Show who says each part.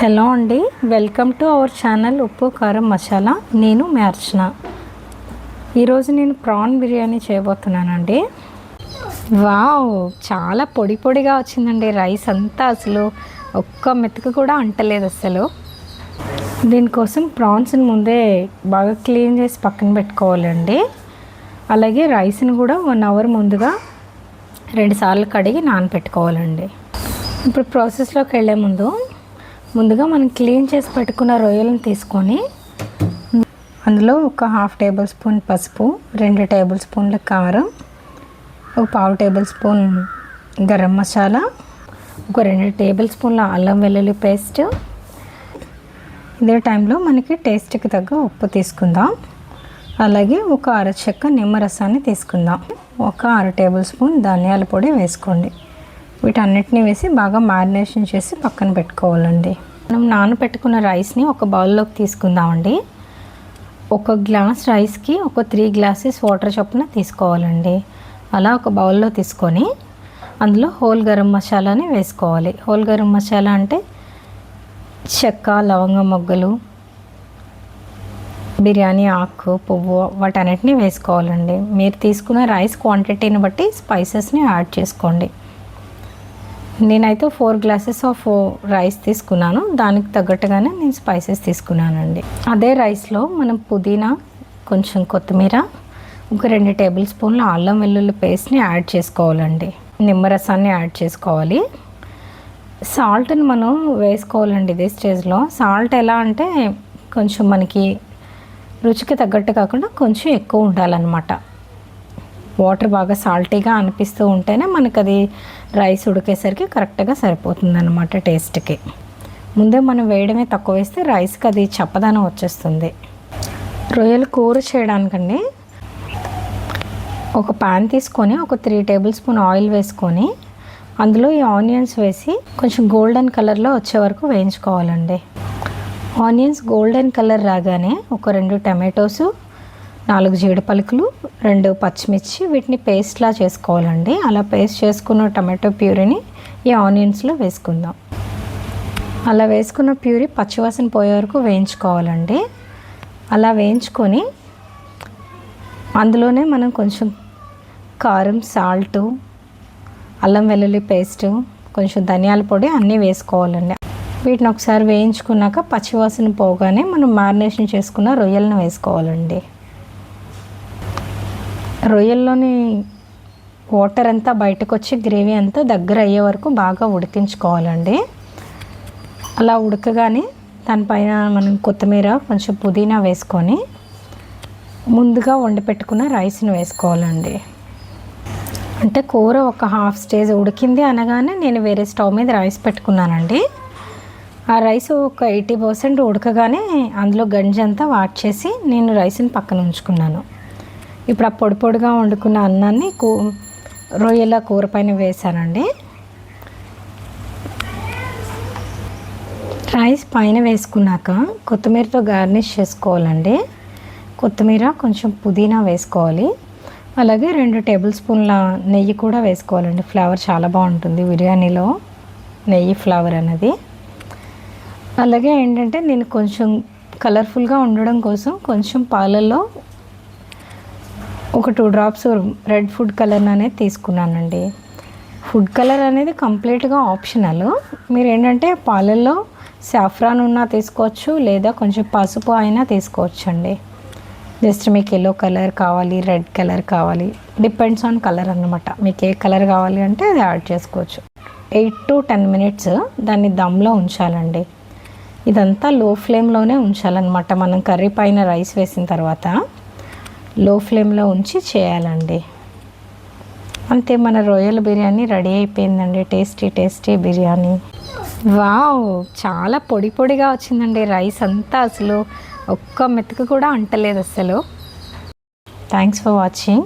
Speaker 1: Hello అండి, welcome to our channel ఉప్పు కారం మసాలా. నేను మీ అర్చన. ఈరోజు నేను ప్రాన్ బిర్యానీ చేయబోతున్నానండి. వావ్, చాలా పొడి పొడిగా వచ్చిందండి. రైస్ అంతా అసలు ఒక్క మెతుకు కూడా అంటలేదు అసలు. దీనికోసం ప్రాన్స్ని ముందే బాగా క్లీన్ చేసి పక్కన పెట్టుకోవాలండి. అలాగే రైస్ని కూడా 1 అవర్ ముందుగా 2 సార్లు కడిగి నానపెట్టుకోవాలండి. ఇప్పుడు ప్రాసెస్లోకి వెళ్ళే ముందుగా మనం క్లీన్ చేసి పెట్టుకున్న రొయ్యలను తీసుకొని అందులో ఒక 1/2 టేబుల్ స్పూన్ పసుపు, 2 టేబుల్ స్పూన్ల కారం, ఒక 1/2 టేబుల్ స్పూన్ గరం మసాలా, ఒక 2 టేబుల్ స్పూన్ల అల్లం వెల్లుల్లి పేస్ట్. ఇదే టైంలో మనకి టేస్ట్కి తగ్గ ఉప్పు తీసుకుందాం. అలాగే ఒక అరచెక్క నిమ్మరసాన్ని తీసుకుందాం. ఒక 1/2 టేబుల్ స్పూన్ ధనియాల పొడి వేసుకోండి. వీటన్నిటిని వేసి బాగా మ్యారినేషన్ చేసి పక్కన పెట్టుకోవాలండి. మనం నానబెట్టుకున్న రైస్ని ఒక బౌల్లోకి తీసుకుందామండి. ఒక గ్లాస్ రైస్కి ఒక 3 గ్లాసెస్ వాటర్ చొప్పున తీసుకోవాలండి. అలా ఒక బౌల్లో తీసుకొని అందులో హోల్ గరం మసాలాని వేసుకోవాలి. హోల్ గరం మసాలా అంటే చెక్క, లవంగ మొగ్గలు, బిర్యానీ ఆకు, పువ్వు వాటన్నిటిని వేసుకోవాలండి. మీరు తీసుకున్న రైస్ క్వాంటిటీని బట్టి స్పైసెస్ని యాడ్ చేసుకోండి. నేనైతే 4 గ్లాసెస్ ఆఫ్ రైస్ తీసుకున్నాను. దానికి తగ్గట్టుగానే నేను స్పైసెస్ తీసుకున్నానండి. అదే రైస్లో మనం పుదీనా, కొంచెం కొత్తిమీర, ఒక 2 టేబుల్ స్పూన్ల అల్లం వెల్లుల్లి పేస్ట్ని యాడ్ చేసుకోవాలండి. నిమ్మరసాన్ని యాడ్ చేసుకోవాలి. సాల్ట్ని మనం వేసుకోవాలండి ఇదే స్టేజ్లో. సాల్ట్ ఎలా అంటే కొంచెం మనకి రుచికి తగ్గట్టు కాకుండా కొంచెం ఎక్కువ ఉండాలన్నమాట. వాటర్ బాగా సాల్టీగా అనిపిస్తూ ఉంటేనే మనకు అది రైస్ ఉడికేసరికి కరెక్ట్గా సరిపోతుంది అన్నమాట టేస్ట్కి. ముందే మనం వేయడమే తక్కువ వేస్తే రైస్కి అది చప్పదనం వచ్చేస్తుంది. రొయ్యల కూర చేయడానికండి ఒక ప్యాన్ తీసుకొని ఒక 3 టేబుల్ స్పూన్ ఆయిల్ వేసుకొని అందులో ఈ ఆనియన్స్ వేసి కొంచెం గోల్డెన్ కలర్లో వచ్చే వరకు వేయించుకోవాలండి. ఆనియన్స్ గోల్డెన్ కలర్ రాగానే ఒక 2 టమాటోసు, 4 జీడి పలుకులు, 2 పచ్చిమిర్చి వీటిని పేస్ట్లా చేసుకోవాలండి. అలా పేస్ట్ చేసుకున్న టమాటో ప్యూరీని ఈ ఆనియన్స్లో వేసుకుందాం. అలా వేసుకున్న ప్యూరీ పచ్చివాసన పోయే వరకు వేయించుకోవాలండి. అలా వేయించుకొని అందులోనే మనం కొంచెం కారం, సాల్టు, అల్లం వెల్లుల్లి పేస్టు, కొంచెం ధనియాల పొడి అన్నీ వేసుకోవాలండి. వీటిని ఒకసారి వేయించుకున్నాక పచ్చివాసన పోగానే మనం మ్యారినేషన్ చేసుకున్న రొయ్యలను వేసుకోవాలండి. రొయ్యల్లోని వాటర్ అంతా బయటకు వచ్చి గ్రేవీ అంతా దగ్గర అయ్యే వరకు బాగా ఉడికించుకోవాలండి. అలా ఉడకగానే దానిపైన మనం కొత్తిమీర, కొంచెం పుదీనా వేసుకొని ముందుగా వండి పెట్టుకున్న రైస్ని వేసుకోవాలండి. అంటే కూర ఒక హాఫ్ స్టేజ్ ఉడికింది అనగానే నేను వేరే స్టవ్ మీద రైస్ పెట్టుకున్నానండి. ఆ రైస్ ఒక 80% ఉడకగానే అందులో గంజి అంతా వాట్ చేసి నేను రైస్ని పక్కన ఉంచుకున్నాను. ఇప్పుడు ఆ పొడి పొడిగా వండుకున్న అన్నాన్ని రొయ్యల కూర పైన వేసానండి. రైస్ పైన వేసుకున్నాక కొత్తిమీరతో గార్నిష్ చేసుకోవాలండి. కొత్తిమీర, కొంచెం పుదీనా వేసుకోవాలి. అలాగే 2 టేబుల్ స్పూన్ల నెయ్యి కూడా వేసుకోవాలండి. ఫ్లేవర్ చాలా బాగుంటుంది బిర్యానీలో, నెయ్యి ఫ్లేవర్ అనేది. అలాగే ఏంటంటే నేను కొంచెం కలర్ఫుల్గా ఉండడం కోసం కొంచెం పాలల్లో ఒక 2 డ్రాప్స్ రెడ్ ఫుడ్ కలర్ అనేది తీసుకున్నానండి. ఫుడ్ కలర్ అనేది కంప్లీట్గా ఆప్షనల్. మీరు ఏంటంటే పాలల్లో సాఫ్రాన్ ఉన్నా తీసుకోవచ్చు, లేదా కొంచెం పసుపు అయినా తీసుకోవచ్చు అండి. జస్ట్ మీకు ఎల్లో కలర్ కావాలి, రెడ్ కలర్ కావాలి, డిపెండ్స్ ఆన్ కలర్ అన్నమాట. మీకు ఏ కలర్ కావాలి అంటే అది యాడ్ చేసుకోవచ్చు. 8 to 10 మినిట్స్ దాన్ని దమ్లో ఉంచాలండి. ఇదంతా లో ఫ్లేమ్లోనే ఉంచాలన్నమాట. మనం కర్రీ పైన రైస్ వేసిన తర్వాత లో ఫ్లేమ్లో ఉంచి చేయాలండి. అంతే, మన రొయ్యల బిర్యానీ రెడీ అయిపోయిందండి. టేస్టీ బిర్యానీ. వావ్, చాలా పొడి పొడిగా వచ్చిందండి. రైస్ అంతా అసలు ఒక్క మెతుకు కూడా అంటలేదు అసలు. Thanks for watching.